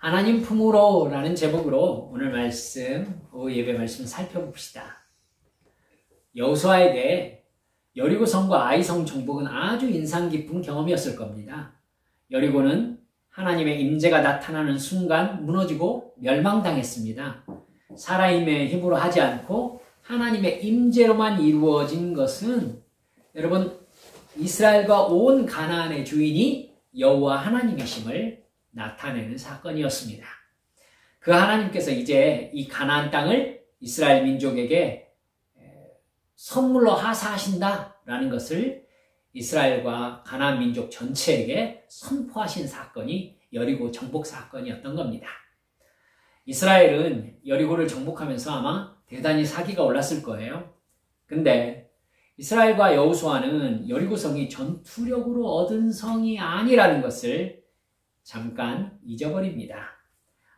하나님 품으로 라는 제목으로 오늘 오후 예배 말씀 살펴봅시다. 여호수아에게 여리고성과 아이성 정복은 아주 인상 깊은 경험이었을 겁니다. 여리고는 하나님의 임재가 나타나는 순간 무너지고 멸망당했습니다. 사람의 힘으로 하지 않고 하나님의 임재로만 이루어진 것은 여러분 이스라엘과 온 가나안의 주인이 여호와 하나님이심을 나타내는 사건이었습니다. 그 하나님께서 이제 이 가나안 땅을 이스라엘 민족에게 선물로 하사하신다라는 것을 이스라엘과 가나안 민족 전체에게 선포하신 사건이 여리고 정복 사건이었던 겁니다. 이스라엘은 여리고를 정복하면서 아마 대단히 사기가 올랐을 거예요. 근데 이스라엘과 여호수아는 여리고성이 전투력으로 얻은 성이 아니라는 것을 잠깐 잊어버립니다.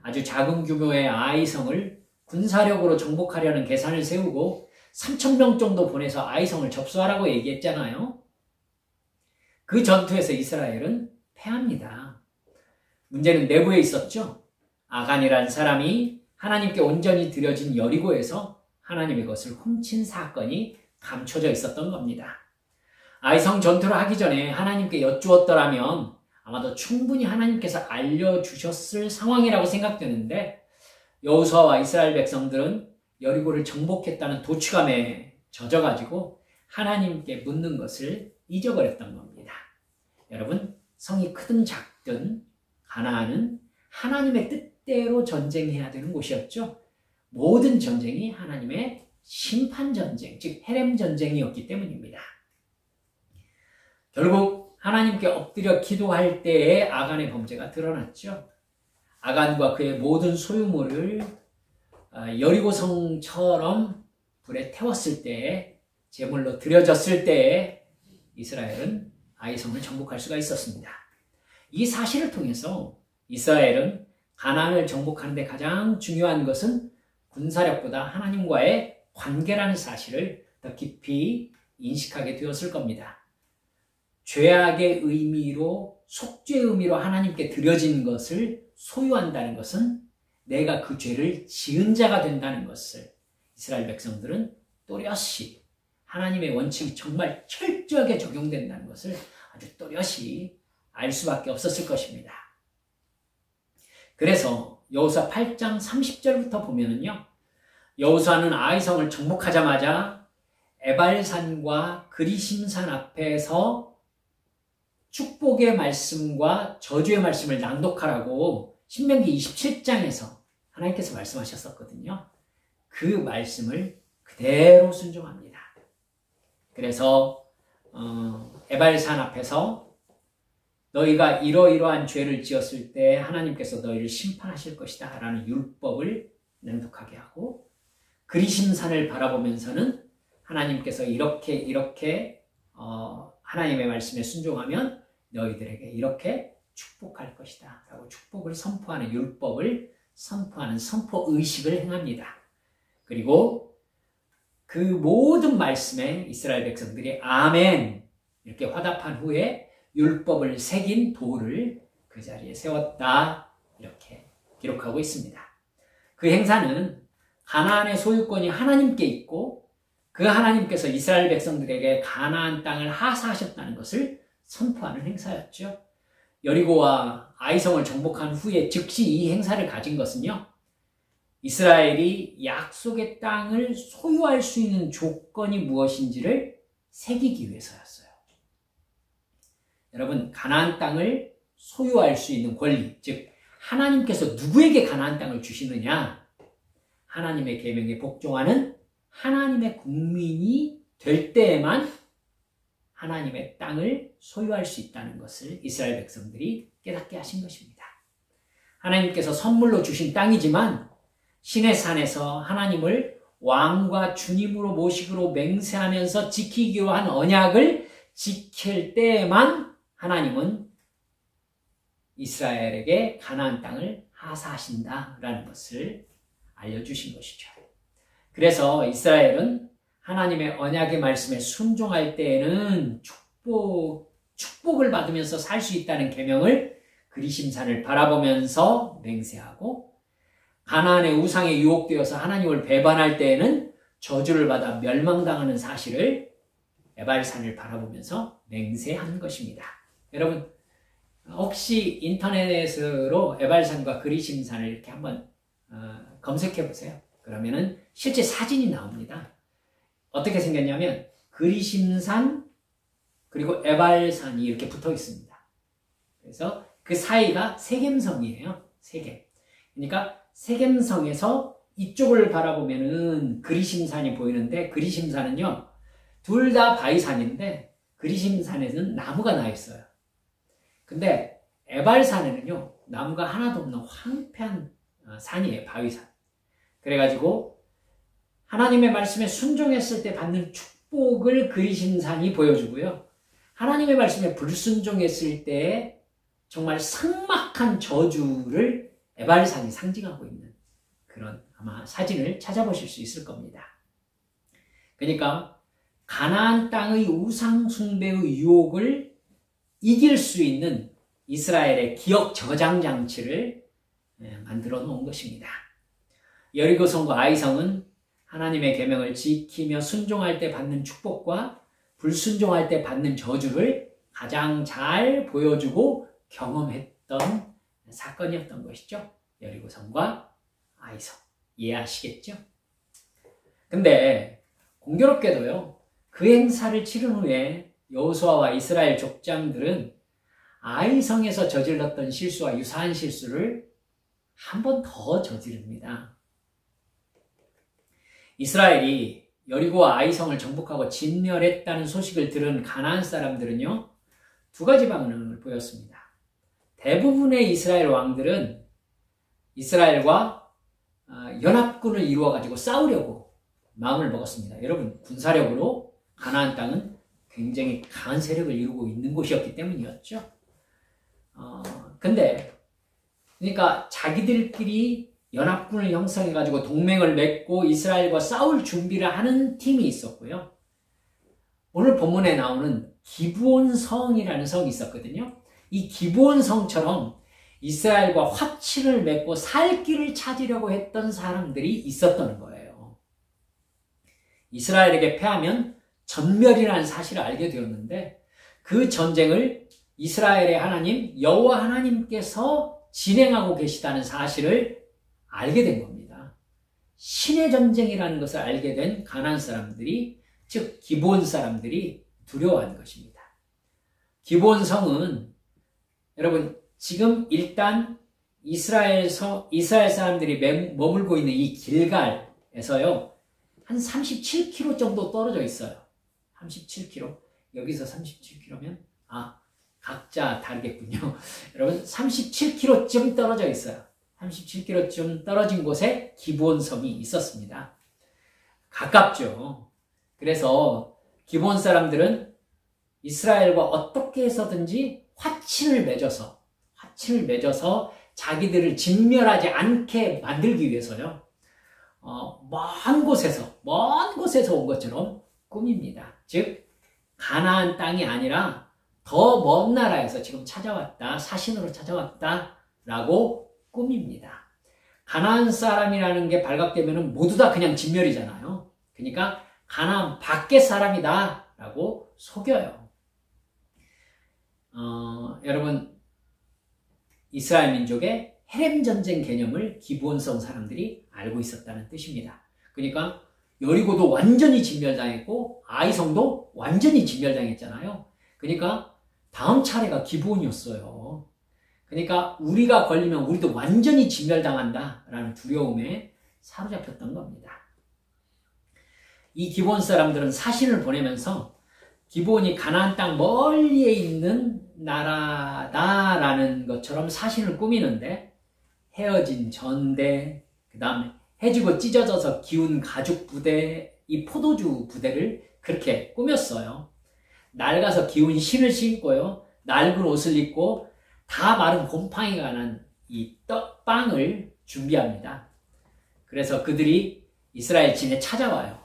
아주 작은 규모의 아이성을 군사력으로 정복하려는 계산을 세우고 3,000명 정도 보내서 아이성을 접수하라고 얘기했잖아요. 그 전투에서 이스라엘은 패합니다. 문제는 내부에 있었죠. 아간이라는 사람이 하나님께 온전히 드려진 여리고에서 하나님의 것을 훔친 사건이 감춰져 있었던 겁니다. 아이성 전투를 하기 전에 하나님께 여쭈었더라면 아마도 충분히 하나님께서 알려주셨을 상황이라고 생각되는데 여호수아와 이스라엘 백성들은 여리고를 정복했다는 도취감에 젖어가지고 하나님께 묻는 것을 잊어버렸던 겁니다. 여러분, 성이 크든 작든 가나안은 하나님의 뜻대로 전쟁해야 되는 곳이었죠. 모든 전쟁이 하나님의 심판전쟁, 즉 헤렘 전쟁이었기 때문입니다. 결국 하나님께 엎드려 기도할 때에 아간의 범죄가 드러났죠. 아간과 그의 모든 소유물을 여리고성처럼 불에 태웠을 때에, 제물로 드려졌을 때에 이스라엘은 아이성을 정복할 수가 있었습니다. 이 사실을 통해서 이스라엘은 가나안을 정복하는 데 가장 중요한 것은 군사력보다 하나님과의 관계라는 사실을 더 깊이 인식하게 되었을 겁니다. 죄악의 의미로, 속죄의 의미로 하나님께 드려진 것을 소유한다는 것은 내가 그 죄를 지은 자가 된다는 것을 이스라엘 백성들은 또렷이 하나님의 원칙이 정말 철저하게 적용된다는 것을 아주 또렷이 알 수밖에 없었을 것입니다. 그래서 여호수아 8장 30절부터 보면은요, 여호수아는 아이성을 정복하자마자 에발산과 그리심산 앞에서 축복의 말씀과 저주의 말씀을 낭독하라고 신명기 27장에서 하나님께서 말씀하셨었거든요. 그 말씀을 그대로 순종합니다. 그래서 에발산 앞에서 너희가 이러이러한 죄를 지었을 때 하나님께서 너희를 심판하실 것이다 라는 율법을 낭독하게 하고, 그리심산을 바라보면서는 하나님께서 이렇게 하나님의 말씀에 순종하면 너희들에게 이렇게 축복할 것이다 라고 축복을 선포하는 율법을 선포하는 선포의식을 행합니다. 그리고 그 모든 말씀에 이스라엘 백성들이 아멘 이렇게 화답한 후에 율법을 새긴 돌을 그 자리에 세웠다 이렇게 기록하고 있습니다. 그 행사는 가나안의 소유권이 하나님께 있고 그 하나님께서 이스라엘 백성들에게 가나안 땅을 하사하셨다는 것을 선포하는 행사였죠. 여리고와 아이성을 정복한 후에 즉시 이 행사를 가진 것은요, 이스라엘이 약속의 땅을 소유할 수 있는 조건이 무엇인지를 새기기 위해서였어요. 여러분, 가나안 땅을 소유할 수 있는 권리, 즉 하나님께서 누구에게 가나안 땅을 주시느냐, 하나님의 계명에 복종하는 하나님의 국민이 될 때에만 하나님의 땅을 소유할 수 있다는 것을 이스라엘 백성들이 깨닫게 하신 것입니다. 하나님께서 선물로 주신 땅이지만 신의 산에서 하나님을 왕과 주님으로 모시기로 맹세하면서 지키기로 한 언약을 지킬 때에만 하나님은 이스라엘에게 가나안 땅을 하사하신다라는 것을 알려주신 것이죠. 그래서 이스라엘은 하나님의 언약의 말씀에 순종할 때에는 축복을 받으면서 살 수 있다는 계명을 그리심산을 바라보면서 맹세하고 가나안의 우상에 유혹되어서 하나님을 배반할 때에는 저주를 받아 멸망당하는 사실을 에발산을 바라보면서 맹세한 것입니다. 여러분 혹시 인터넷으로 에발산과 그리심산을 이렇게 한번 검색해 보세요. 그러면은 실제 사진이 나옵니다. 어떻게 생겼냐면 그리심산 그리고 에발산이 이렇게 붙어 있습니다. 그래서 그 사이가 세겜성이에요. 세겜. 그러니까 세겜성에서 이쪽을 바라보면은 그리심산이 보이는데 그리심산은요 둘 다 바위산인데 그리심산에는 나무가 나 있어요. 근데 에발산에는요 나무가 하나도 없는 황폐한 산이에요. 바위산. 그래가지고 하나님의 말씀에 순종했을 때 받는 축복을 그리심산이 보여주고요. 하나님의 말씀에 불순종했을 때 정말 삭막한 저주를 에발산이 상징하고 있는 그런 아마 사진을 찾아보실 수 있을 겁니다. 그러니까 가나안 땅의 우상 숭배의 유혹을 이길 수 있는 이스라엘의 기억 저장 장치를 만들어 놓은 것입니다. 여리고성과 아이성은 하나님의 계명을 지키며 순종할 때 받는 축복과 불순종할 때 받는 저주를 가장 잘 보여주고 경험했던 사건이었던 것이죠. 여리고성과 아이성. 이해하시겠죠? 근데 공교롭게도요. 그 행사를 치른 후에 여호수아와 이스라엘 족장들은 아이성에서 저질렀던 실수와 유사한 실수를 한 번 더 저지릅니다. 이스라엘이 여리고와 아이성을 정복하고 진멸했다는 소식을 들은 가나안 사람들은요. 두 가지 반응을 보였습니다. 대부분의 이스라엘 왕들은 이스라엘과 연합군을 이루어가지고 싸우려고 마음을 먹었습니다. 여러분 군사력으로 가나안 땅은 굉장히 강한 세력을 이루고 있는 곳이었기 때문이었죠. 근데 그러니까 자기들끼리 연합군을 형성해가지고 동맹을 맺고 이스라엘과 싸울 준비를 하는 팀이 있었고요. 오늘 본문에 나오는 기브온성이라는 성이 있었거든요. 이 기브온성처럼 이스라엘과 화친을 맺고 살 길을 찾으려고 했던 사람들이 있었던 거예요. 이스라엘에게 패하면 전멸이라는 사실을 알게 되었는데 그 전쟁을 이스라엘의 하나님 여호와 하나님께서 진행하고 계시다는 사실을 알게 된 겁니다. 신의 전쟁이라는 것을 알게 된 가나안 사람들이 즉 기브온 사람들이 두려워한 것입니다. 기브온 성은 여러분 지금 일단 이스라엘 사람들이 머물고 있는 이 길갈에서요 한 37km 정도 떨어져 있어요. 37km. 여기서 37km면 각자 다르겠군요. 여러분 37km쯤 떨어져 있어요. 37km쯤 떨어진 곳에 기브온성이 있었습니다. 가깝죠. 그래서 기브온 사람들은 이스라엘과 어떻게 해서든지 화친을 맺어서 자기들을 진멸하지 않게 만들기 위해서요. 먼 곳에서 온 것처럼 꾸밉니다. 즉 가나안 땅이 아니라 더 먼 나라에서 지금 찾아왔다, 사신으로 찾아왔다라고 꾸밉니다. 가나안 사람이라는 게 발각되면 모두 다 그냥 진멸이잖아요. 그러니까 가나안 밖의 사람이다라고 속여요. 여러분 이스라엘 민족의 헤렘 전쟁 개념을 기브온성 사람들이 알고 있었다는 뜻입니다. 그러니까 여리고도 완전히 진멸당했고 아이성도 완전히 진멸당했잖아요. 그러니까 다음 차례가 기브온이었어요. 그러니까 우리가 걸리면 우리도 완전히 진멸당한다라는 두려움에 사로잡혔던 겁니다. 이 기브온 사람들은 사신을 보내면서 기브온이 가나안 땅 멀리에 있는 나라다라는 것처럼 사신을 꾸미는데 헤어진 전대, 그 다음에 해지고 찢어져서 기운 가죽 부대, 이 포도주 부대를 그렇게 꾸몄어요. 낡아서 기운 신을 신고요. 낡은 옷을 입고 다 마른 곰팡이가 난 이 떡빵을 준비합니다. 그래서 그들이 이스라엘 진에 찾아와요.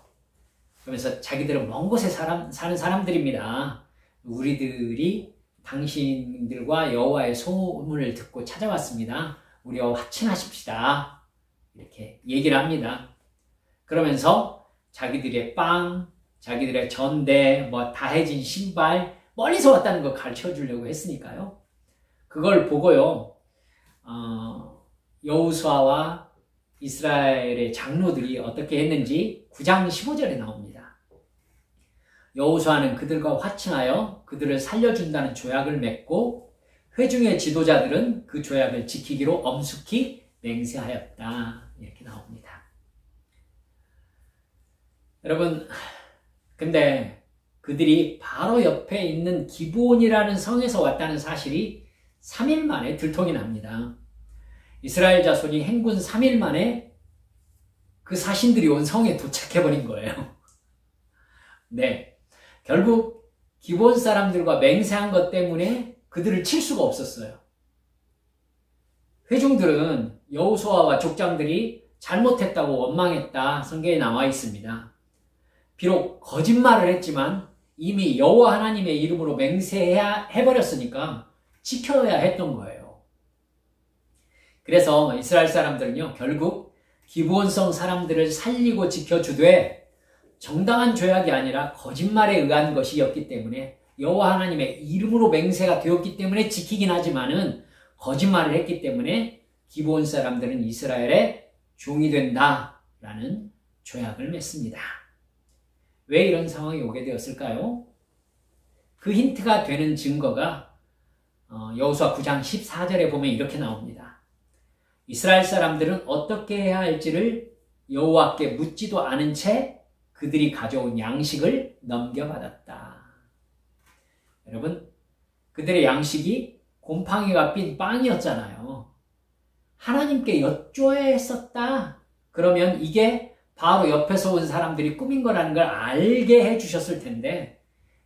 그러면서 자기들은 먼 곳에 사는 사람들입니다. 우리들이 당신들과 여호와의 소문을 듣고 찾아왔습니다. 우리와 화친하십시다. 이렇게 얘기를 합니다. 그러면서 자기들의 빵, 자기들의 전대, 다해진 신발, 멀리서 왔다는 거 가르쳐 주려고 했으니까요. 그걸 보고요, 여호수아와 이스라엘의 장로들이 어떻게 했는지 9장 15절에 나옵니다. 여호수아는 그들과 화친하여 그들을 살려준다는 조약을 맺고 회중의 지도자들은 그 조약을 지키기로 엄숙히 맹세하였다. 이렇게 나옵니다. 여러분, 근데 그들이 바로 옆에 있는 기브온이라는 성에서 왔다는 사실이 3일 만에 들통이 납니다. 이스라엘 자손이 행군 3일 만에 그 사신들이 온 성에 도착해버린 거예요. 네, 결국 기브온 사람들과 맹세한 것 때문에 그들을 칠 수가 없었어요. 회중들은 여호수아와 족장들이 잘못했다고 원망했다 성경에 나와 있습니다. 비록 거짓말을 했지만 이미 여호와 하나님의 이름으로 맹세해버렸으니까 지켜야 했던 거예요. 그래서 이스라엘 사람들은요, 결국 기브온성 사람들을 살리고 지켜주되 정당한 조약이 아니라 거짓말에 의한 것이었기 때문에 여호와 하나님의 이름으로 맹세가 되었기 때문에 지키긴 하지만은 거짓말을 했기 때문에 기브온 사람들은 이스라엘의 종이 된다라는 조약을 맺습니다. 왜 이런 상황이 오게 되었을까요? 그 힌트가 되는 증거가 여호수아 9장 14절에 보면 이렇게 나옵니다. 이스라엘 사람들은 어떻게 해야 할지를 여호와께 묻지도 않은 채 그들이 가져온 양식을 넘겨받았다. 여러분, 그들의 양식이 곰팡이가 핀 빵이었잖아요. 하나님께 여쭈어야 했었다. 그러면 이게 바로 옆에서 온 사람들이 꾸민 거라는 걸 알게 해주셨을 텐데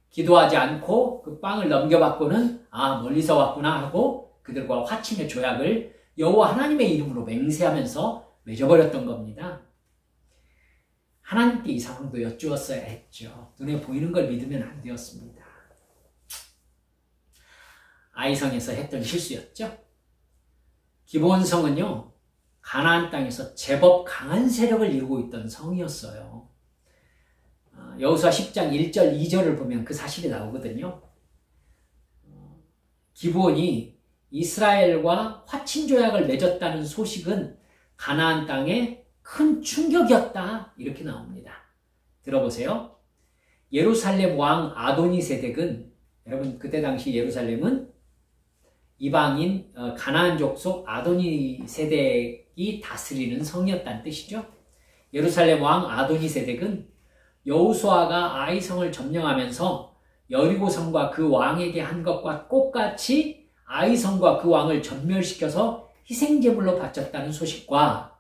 기도하지 않고 그 빵을 넘겨받고는 멀리서 왔구나 하고 그들과 화친의 조약을 여호와 하나님의 이름으로 맹세하면서 맺어버렸던 겁니다. 하나님께 이 상황도 여쭈었어야 했죠. 눈에 보이는 걸 믿으면 안 되었습니다. 아이성에서 했던 실수였죠. 기브온성은요, 가나안 땅에서 제법 강한 세력을 이루고 있던 성이었어요. 여호수아 10장 1절 2절을 보면 그 사실이 나오거든요. 기브온이 이스라엘과 화친 조약을 맺었다는 소식은 가나안 땅에 큰 충격이었다. 이렇게 나옵니다. 들어보세요. 예루살렘 왕 아도니세덱은, 여러분 그때 당시 예루살렘은 이방인 가나안 족속 아도니세덱이 다스리는 성이었다는 뜻이죠. 예루살렘 왕 아도니세덱은 여호수아가 아이성을 점령하면서 여리고성과 그 왕에게 한 것과 똑같이 아이성과 그 왕을 전멸시켜서 희생제물로 바쳤다는 소식과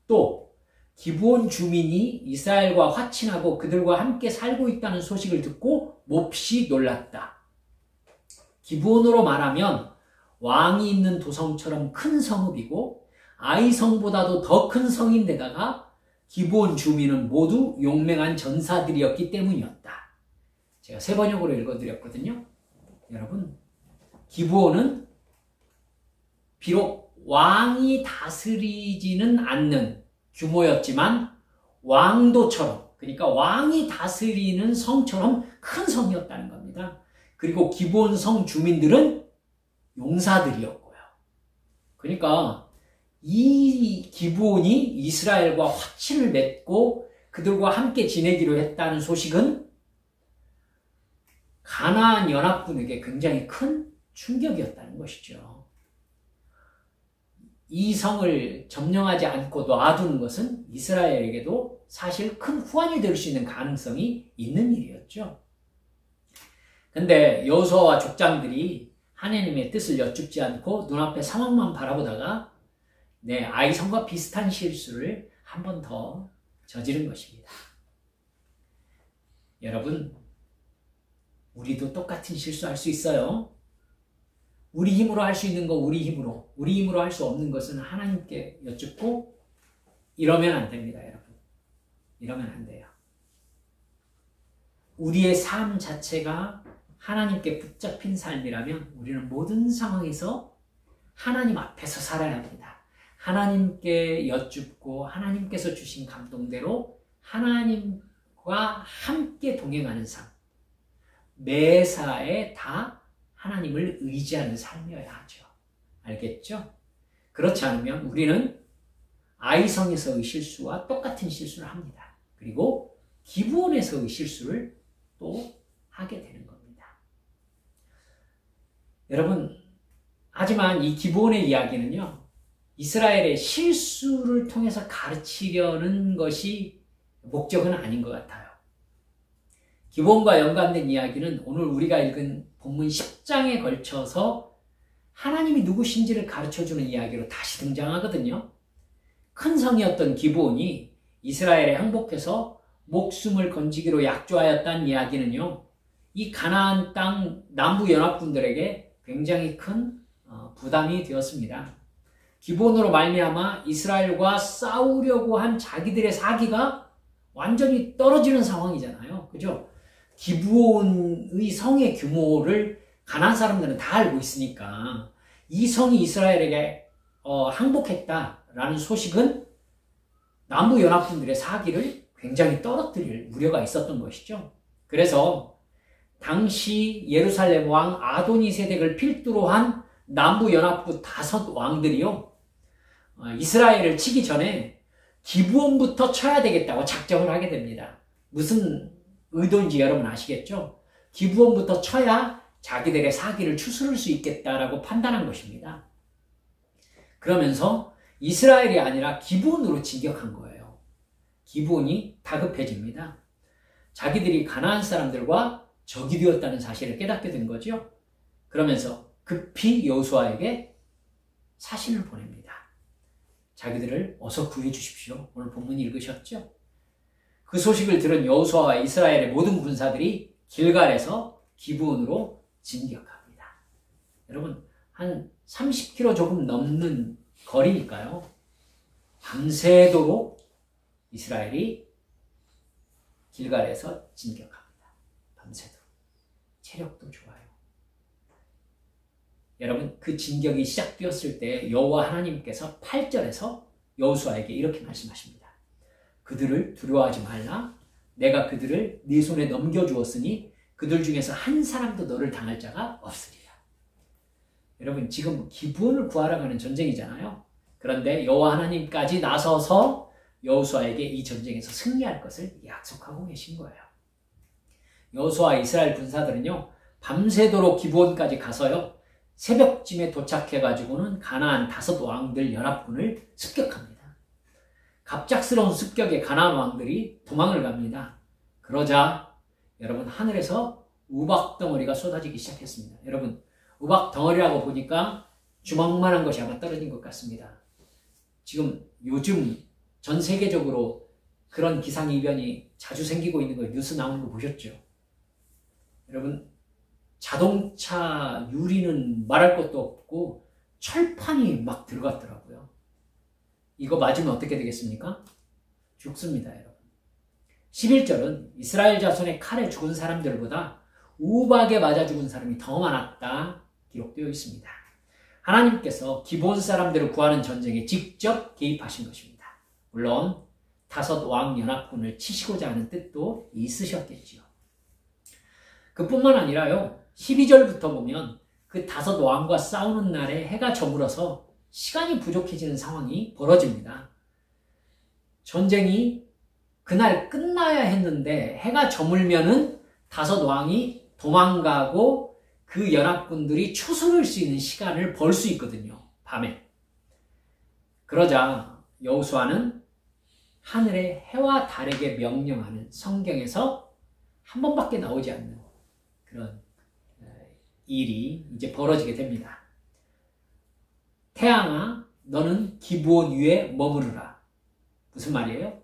또 기브온 주민이 이스라엘과 화친하고 그들과 함께 살고 있다는 소식을 듣고 몹시 놀랐다. 기브온으로 말하면 왕이 있는 도성처럼 큰 성읍이고 아이성보다도 더 큰 성인데다가 기브온 주민은 모두 용맹한 전사들이었기 때문이었다. 제가 새 번역으로 읽어드렸거든요. 여러분, 기브온은 비록 왕이 다스리지는 않는 규모였지만 왕도처럼, 그러니까 왕이 다스리는 성처럼 큰 성이었다는 겁니다. 그리고 기브온 성 주민들은 용사들이었고요. 그러니까 이 기브온이 이스라엘과 화친을 맺고 그들과 함께 지내기로 했다는 소식은 가나안 연합군에게 굉장히 큰 충격이었다는 것이죠. 이 성을 점령하지 않고 놔두는 것은 이스라엘에게도 사실 큰 후환이 될 수 있는 가능성이 있는 일이었죠. 근데 여호수아와 족장들이 하나님의 뜻을 여쭙지 않고 눈앞의 상황만 바라보다가 아이성과 비슷한 실수를 한 번 더 저지른 것입니다. 여러분, 우리도 똑같은 실수할 수 있어요. 우리 힘으로 할 수 있는 거 우리 힘으로 할 수 없는 것은 하나님께 여쭙고 이러면 안 됩니다, 여러분. 이러면 안 돼요. 우리의 삶 자체가 하나님께 붙잡힌 삶이라면 우리는 모든 상황에서 하나님 앞에서 살아야 합니다. 하나님께 여쭙고 하나님께서 주신 감동대로 하나님과 함께 동행하는 삶. 매사에 다 하나님을 의지하는 삶이어야 하죠. 알겠죠? 그렇지 않으면 우리는 아이성에서의 실수와 똑같은 실수를 합니다. 그리고 기브온에서의 실수를 또 하게 되는 겁니다. 여러분, 하지만 이 기브온의 이야기는요, 이스라엘의 실수를 통해서 가르치려는 것이 목적은 아닌 것 같아요. 기브온과 연관된 이야기는 오늘 우리가 읽은 본문 10장에 걸쳐서 하나님이 누구신지를 가르쳐주는 이야기로 다시 등장하거든요. 큰 성이었던 기브온이 이스라엘에 항복해서 목숨을 건지기로 약조하였다는 이야기는요, 이 가나안 땅 남부 연합군들에게 굉장히 큰 부담이 되었습니다. 기브온으로 말미암아 이스라엘과 싸우려고 한 자기들의 사기가 완전히 떨어지는 상황이잖아요. 그죠? 기브온의 성의 규모를 가나안 사람들은 다 알고 있으니까 이 성이 이스라엘에게 항복했다라는 소식은 남부 연합군들의 사기를 굉장히 떨어뜨릴 우려가 있었던 것이죠. 그래서 당시 예루살렘 왕 아도니세덱을 필두로 한 남부 연합군 5 왕들이요, 이스라엘을 치기 전에 기브온부터 쳐야 되겠다고 작정을 하게 됩니다. 무슨 의도인지 여러분 아시겠죠? 기브온부터 쳐야 자기들의 사기를 추스를 수 있겠다라고 판단한 것입니다. 그러면서 이스라엘이 아니라 기브온으로 진격한 거예요. 기브온이 다급해집니다. 자기들이 가나안 사람들과 적이 되었다는 사실을 깨닫게 된 거죠. 그러면서 급히 여호수아에게 사신을 보냅니다. 자기들을 어서 구해 주십시오. 오늘 본문 읽으셨죠? 그 소식을 들은 여호수아와 이스라엘의 모든 군사들이 길갈에서 기브온으로 진격합니다. 여러분, 한 30km 조금 넘는 거리니까요, 밤새도록 이스라엘이 길갈에서 진격합니다. 밤새도록. 체력도 좋아요. 여러분, 그 진격이 시작되었을 때 여호와 하나님께서 8절에서 여호수아에게 이렇게 말씀하십니다. 그들을 두려워하지 말라. 내가 그들을 네 손에 넘겨주었으니 그들 중에서 한 사람도 너를 당할 자가 없으리라. 여러분, 지금 기브온을 구하러 가는 전쟁이잖아요. 그런데 여호와 하나님까지 나서서 여호수아에게 이 전쟁에서 승리할 것을 약속하고 계신 거예요. 여호수아 이스라엘 군사들은요, 밤새도록 기브온까지 가서요, 새벽쯤에 도착해가지고는 가나안 5 왕들 연합군을 습격합니다. 갑작스러운 습격에 가나안 왕들이 도망을 갑니다. 그러자 여러분, 하늘에서 우박 덩어리가 쏟아지기 시작했습니다. 여러분, 우박 덩어리라고 보니까 주먹만한 것이 아마 떨어진 것 같습니다. 지금 요즘 전 세계적으로 그런 기상이변이 자주 생기고 있는 거, 뉴스 나오는 거 보셨죠? 여러분, 자동차 유리는 말할 것도 없고 철판이 막 들어갔더라고요. 이거 맞으면 어떻게 되겠습니까? 죽습니다, 여러분. 11절은 이스라엘 자손의 칼에 죽은 사람들보다 우박에 맞아 죽은 사람이 더 많았다 기록되어 있습니다. 하나님께서 기브온 사람들을 구하는 전쟁에 직접 개입하신 것입니다. 물론 5 왕 연합군을 치시고자 하는 뜻도 있으셨겠지요. 그뿐만 아니라요, 12절부터 보면 그 5 왕과 싸우는 날에 해가 저물어서 시간이 부족해지는 상황이 벌어집니다. 전쟁이 그날 끝나야 했는데 해가 저물면은 5 왕이 도망가고 그 연합군들이 추스를 수 있는 시간을 벌 수 있거든요, 밤에. 그러자 여호수아는 하늘의 해와 달에게 명령하는, 성경에서 한 번밖에 나오지 않는 그런 일이 이제 벌어지게 됩니다. 태양아, 너는 기브온 위에 머무르라. 무슨 말이에요?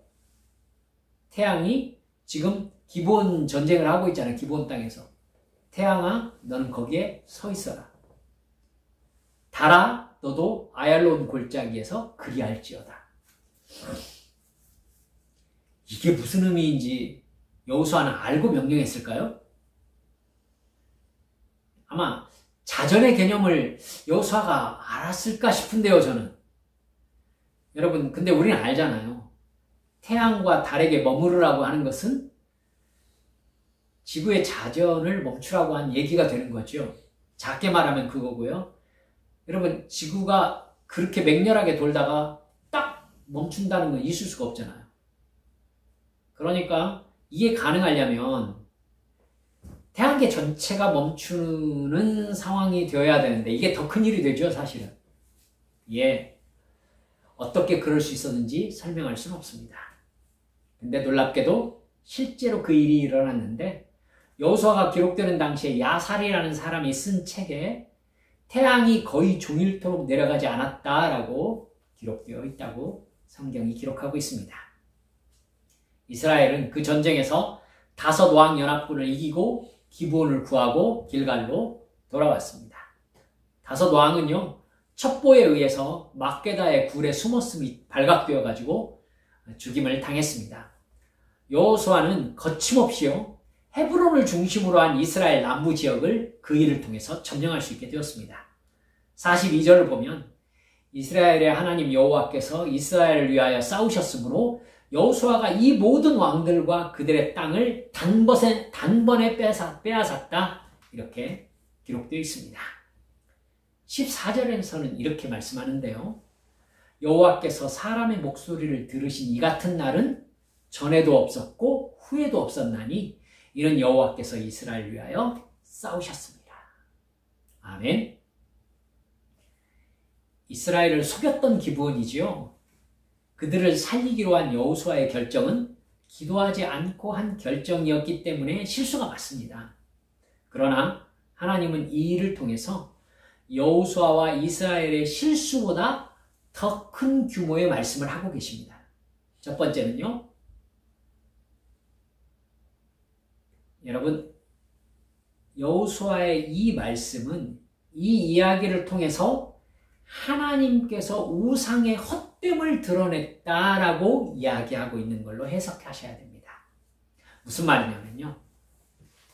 태양이 지금 기브온 전쟁을 하고 있잖아요. 기브온 땅에서. 태양아, 너는 거기에 서 있어라. 달아, 너도 아얄론 골짜기에서 그리할지어다. 이게 무슨 의미인지 여호수아는 알고 명령했을까요? 아마 자전의 개념을 여호수아가 알았을까 싶은데요, 저는. 여러분, 근데 우리는 알잖아요. 태양과 달에게 머무르라고 하는 것은 지구의 자전을 멈추라고 한 얘기가 되는 거죠. 작게 말하면 그거고요. 여러분, 지구가 그렇게 맹렬하게 돌다가 딱 멈춘다는 건 있을 수가 없잖아요. 그러니까 이게 가능하려면 태양계 전체가 멈추는 상황이 되어야 되는데 이게 더 큰 일이 되죠, 사실은. 예, 어떻게 그럴 수 있었는지 설명할 수는 없습니다. 근데 놀랍게도 실제로 그 일이 일어났는데 여호수아가 기록되는 당시에 야살이라는 사람이 쓴 책에 태양이 거의 종일토록 내려가지 않았다라고 기록되어 있다고 성경이 기록하고 있습니다. 이스라엘은 그 전쟁에서 5 왕 연합군을 이기고 기브온을 구하고 길갈로 돌아왔습니다. 5 왕은요, 첩보에 의해서 막게다의 굴에 숨었음이 발각되어 가지고 죽임을 당했습니다. 여호수아는 거침없이요, 헤브론을 중심으로 한 이스라엘 남부 지역을 그 일을 통해서 점령할 수 있게 되었습니다. 42절을 보면 이스라엘의 하나님 여호와께서 이스라엘을 위하여 싸우셨으므로 여호수아가 이 모든 왕들과 그들의 땅을 단번에 빼앗았다. 이렇게 기록되어 있습니다. 14절에서는 이렇게 말씀하는데요. 여호와께서 사람의 목소리를 들으신 이 같은 날은 전에도 없었고 후에도 없었나니 이는 여호와께서 이스라엘을 위하여 싸우셨습니다. 아멘. 이스라엘을 속였던 기브온이지요. 그들을 살리기로 한 여호수아의 결정은 기도하지 않고 한 결정이었기 때문에 실수가 맞습니다. 그러나 하나님은 이 일을 통해서 여호수아와 이스라엘의 실수보다 더 큰 규모의 말씀을 하고 계십니다. 첫 번째는요, 여러분, 여호수아의 이 말씀은 이 이야기를 통해서 하나님께서 우상의 헛됨을 드러냈다라고 이야기하고 있는 걸로 해석하셔야 됩니다. 무슨 말이냐면요,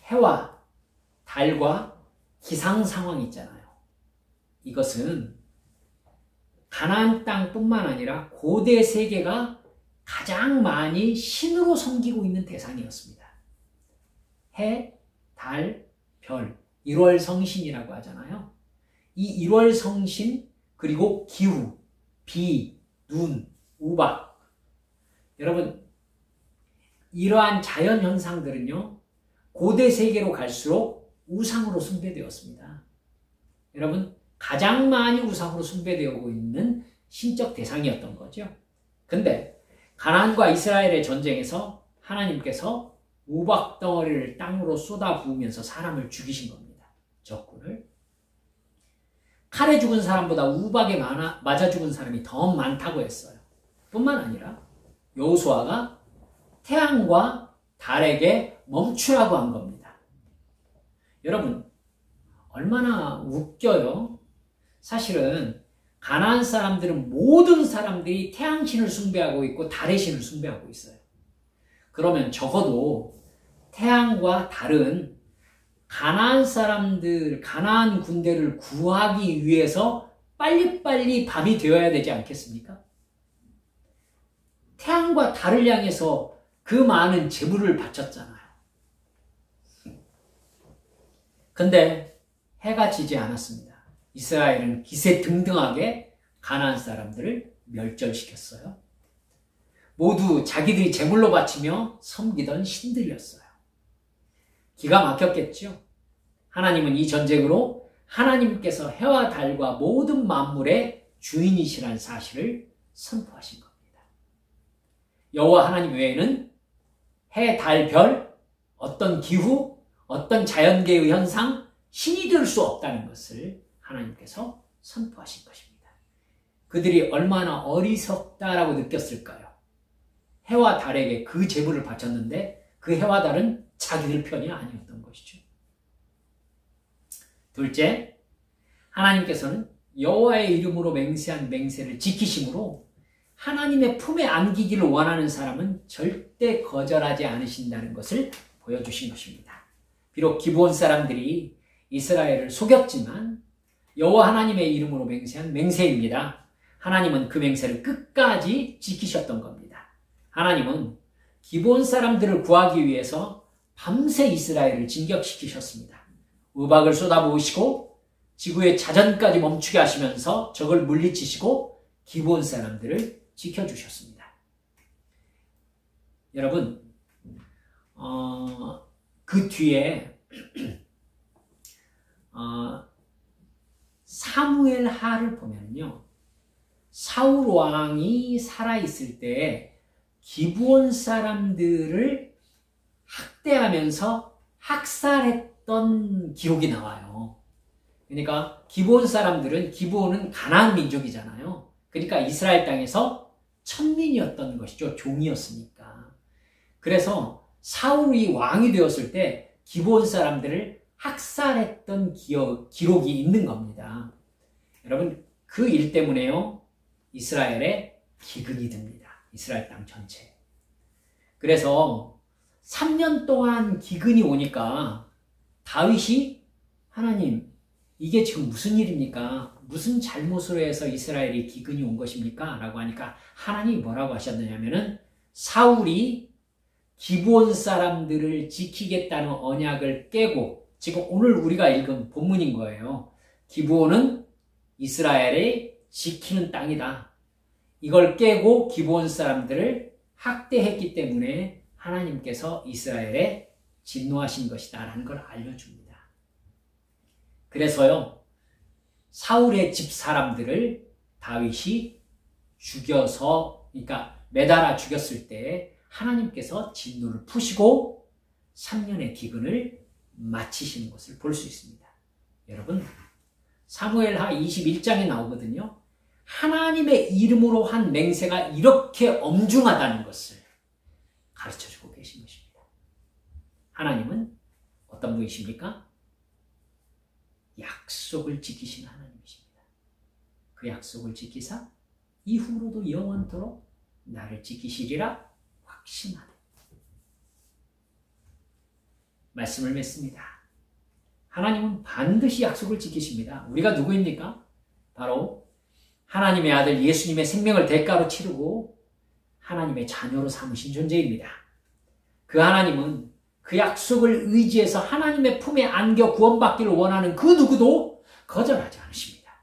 해와 달과 기상 상황이 있잖아요. 이것은 가나안 땅뿐만 아니라 고대 세계가 가장 많이 신으로 섬기고 있는 대상이었습니다. 해, 달, 별, 1월 성신이라고 하잖아요. 이 1월 성신, 그리고 기후, 비, 눈, 우박. 여러분, 이러한 자연 현상들은요, 고대 세계로 갈수록 우상으로 숭배되었습니다. 여러분, 가장 많이 우상으로 숭배되고 있는 신적 대상이었던 거죠. 근데 가나안과 이스라엘의 전쟁에서 하나님께서 우박 덩어리를 땅으로 쏟아 부으면서 사람을 죽이신 겁니다. 적군을. 칼에 죽은 사람보다 우박에 맞아 죽은 사람이 더 많다고 했어요. 뿐만 아니라 여호수아가 태양과 달에게 멈추라고 한 겁니다. 여러분, 얼마나 웃겨요. 사실은 가나안 사람들은 모든 사람들이 태양신을 숭배하고 있고 달의 신을 숭배하고 있어요. 그러면 적어도 태양과 달은 가나안 사람들, 가나안 군대를 구하기 위해서 빨리빨리 밤이 되어야 되지 않겠습니까? 태양과 달을 향해서 그 많은 제물을 바쳤잖아요. 근데 해가 지지 않았습니다. 이스라엘은 기세등등하게 가나안 사람들을 멸절시켰어요. 모두 자기들이 제물로 바치며 섬기던 신들이었어요. 기가 막혔겠죠. 하나님은 이 전쟁으로 하나님께서 해와 달과 모든 만물의 주인이시라는 사실을 선포하신 겁니다. 여호와 하나님 외에는 해, 달, 별, 어떤 기후, 어떤 자연계의 현상, 신이 될 수 없다는 것을 하나님께서 선포하신 것입니다. 그들이 얼마나 어리석다라고 느꼈을까요? 해와 달에게 그 제물을 바쳤는데 그 해와 달은 자기들 편이 아니었던 것이죠. 둘째, 하나님께서는 여호와의 이름으로 맹세한 맹세를 지키심으로 하나님의 품에 안기기를 원하는 사람은 절대 거절하지 않으신다는 것을 보여주신 것입니다. 비록 기브온 사람들이 이스라엘을 속였지만 여호와 하나님의 이름으로 맹세한 맹세입니다. 하나님은 그 맹세를 끝까지 지키셨던 겁니다. 하나님은 기브온 사람들을 구하기 위해서 밤새 이스라엘을 진격시키셨습니다. 우박을 쏟아부으시고 지구의 자전까지 멈추게 하시면서 적을 물리치시고 기브온 사람들을 지켜주셨습니다. 여러분, 그 뒤에 사무엘 하를 보면요, 사울 왕이 살아있을 때 기브온 사람들을 학대하면서 학살했던 기록이 나와요. 그러니까 기브온 사람들은, 기브온은 가나안 민족이잖아요. 그러니까 이스라엘 땅에서 천민이었던 것이죠. 종이었으니까. 그래서 사울이 왕이 되었을 때 기브온 사람들을 학살했던 기록이 있는 겁니다. 여러분, 그 일 때문에요, 이스라엘에 기근이 듭니다. 이스라엘 땅 전체. 그래서 3년 동안 기근이 오니까 다윗이, 하나님, 이게 지금 무슨 일입니까? 무슨 잘못으로 해서 이스라엘이 기근이 온 것입니까? 라고 하니까 하나님이 뭐라고 하셨느냐면은, 사울이 기브온 사람들을 지키겠다는 언약을 깨고, 지금 오늘 우리가 읽은 본문인 거예요. 기브온은 이스라엘의 지키는 땅이다. 이걸 깨고 기브온 사람들을 학대했기 때문에 하나님께서 이스라엘에 진노하신 것이다 라는 걸 알려줍니다. 그래서요, 사울의 집 사람들을 다윗이 죽여서, 그러니까 매달아 죽였을 때 하나님께서 진노를 푸시고 3년의 기근을 마치시는 것을 볼 수 있습니다. 여러분, 사무엘하 21장에 나오거든요. 하나님의 이름으로 한 맹세가 이렇게 엄중하다는 것을 가르쳐주고 계신 것입니다. 하나님은 어떤 분이십니까? 약속을 지키시는 하나님이십니다. 그 약속을 지키사 이후로도 영원토록 나를 지키시리라 확신하네. 말씀을 맺습니다. 하나님은 반드시 약속을 지키십니다. 우리가 누구입니까? 바로 하나님의 아들 예수님의 생명을 대가로 치르고 하나님의 자녀로 삼으신 존재입니다. 그 하나님은 그 약속을 의지해서 하나님의 품에 안겨 구원받기를 원하는 그 누구도 거절하지 않으십니다.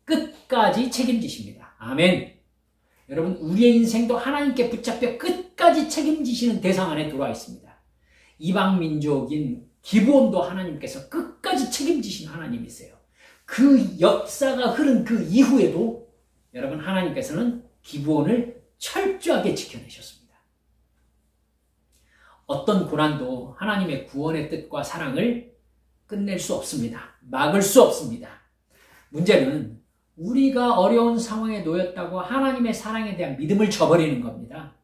끝까지 책임지십니다. 아멘. 여러분, 우리의 인생도 하나님께 붙잡혀 끝까지 책임지시는 대상 안에 들어와 있습니다. 이방 민족인 기브온도 하나님께서 끝까지 책임지신 하나님이세요. 그 역사가 흐른 그 이후에도 여러분, 하나님께서는 기브온을 철저하게 지켜내셨습니다. 어떤 고난도 하나님의 구원의 뜻과 사랑을 끝낼 수 없습니다. 막을 수 없습니다. 문제는 우리가 어려운 상황에 놓였다고 하나님의 사랑에 대한 믿음을 저버리는 겁니다.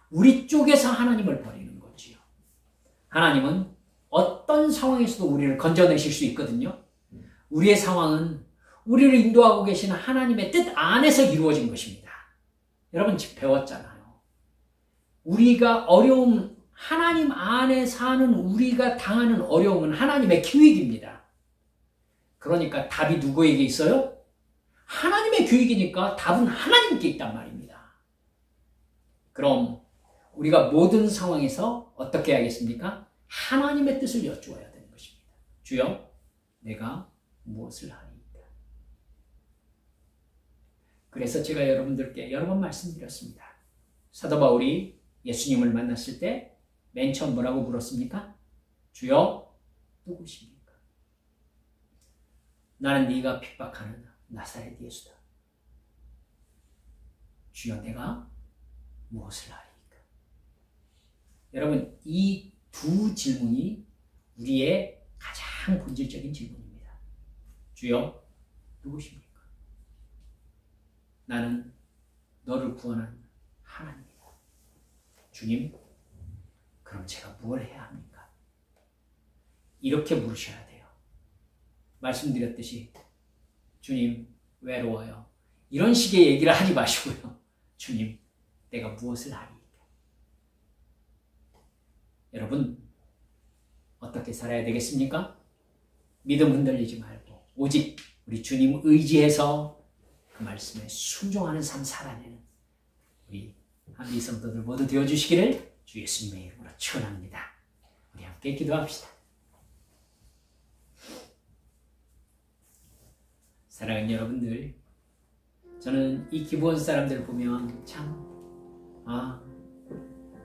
우리 쪽에서 하나님을 버리는 거지요. 하나님은 어떤 상황에서도 우리를 건져내실 수 있거든요. 우리의 상황은 우리를 인도하고 계시는 하나님의 뜻 안에서 이루어진 것입니다. 여러분, 지금 배웠잖아요. 우리가 어려움, 하나님 안에 사는 우리가 당하는 어려움은 하나님의 기획입니다. 그러니까 답이 누구에게 있어요? 하나님의 계획이니까 답은 하나님께 있단 말입니다. 그럼 우리가 모든 상황에서 어떻게 해야겠습니까? 하나님의 뜻을 여쭈어야 되는 것입니다. 주여, 내가 무엇을 하리이까? 그래서 제가 여러분들께 여러 번 말씀드렸습니다. 사도 바울이 예수님을 만났을 때 맨 처음 뭐라고 물었습니까? 주여, 누구십니까? 나는 네가 핍박하는 나사렛 예수다. 주여, 내가 무엇을 하리이까? 여러분, 이 두 질문이 우리의 가장 본질적인 질문입니다. 주여, 누구십니까? 나는 너를 구원한 하나님이다. 주님, 그럼 제가 뭘 해야 합니까? 이렇게 물으셔야 돼요. 말씀드렸듯이, 주님, 외로워요. 이런 식의 얘기를 하지 마시고요. 주님, 내가 무엇을 하리이까? 여러분, 어떻게 살아야 되겠습니까? 믿음 흔들리지 말고 오직 우리 주님 의지해서 그 말씀에 순종하는 삶 살아내는 우리 한비 성도들 모두 되어주시기를 주 예수님의 이름으로 축원합니다. 우리 함께 기도합시다. 사랑하는 여러분들, 저는 이 기브온 사람들 보면 참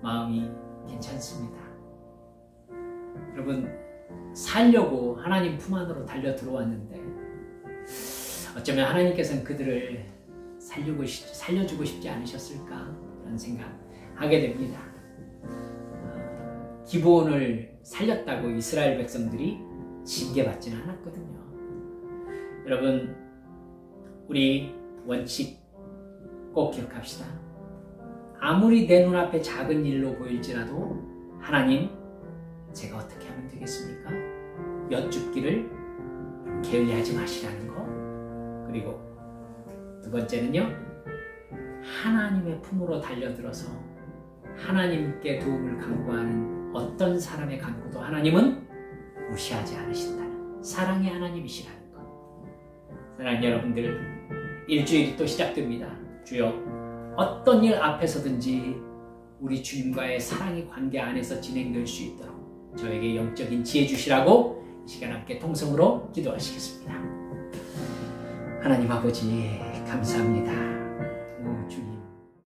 마음이 괜찮습니다. 여러분, 살려고 하나님 품 안으로 달려 들어왔는데 어쩌면 하나님께서는 그들을 살려주고 싶지 않으셨을까 라는 생각하게 됩니다. 기브온을 살렸다고 이스라엘 백성들이 징계받지는 않았거든요. 여러분, 우리 원칙 꼭 기억합시다. 아무리 내 눈앞에 작은 일로 보일지라도 하나님, 제가 어떻게 하면 되겠습니까? 여쭙기를 게을리하지 마시라는 거. 그리고 두 번째는요, 하나님의 품으로 달려들어서 하나님께 도움을 간구하는 어떤 사람의 간구도 하나님은 무시하지 않으신다는 사랑의 하나님이시라는 것. 사랑하는 여러분들, 일주일이 또 시작됩니다. 주여, 어떤 일 앞에서든지 우리 주님과의 사랑의 관계 안에서 진행될 수 있도록 저에게 영적인 지혜 주시라고 이 시간 함께 통성으로 기도하시겠습니다. 하나님 아버지, 감사합니다.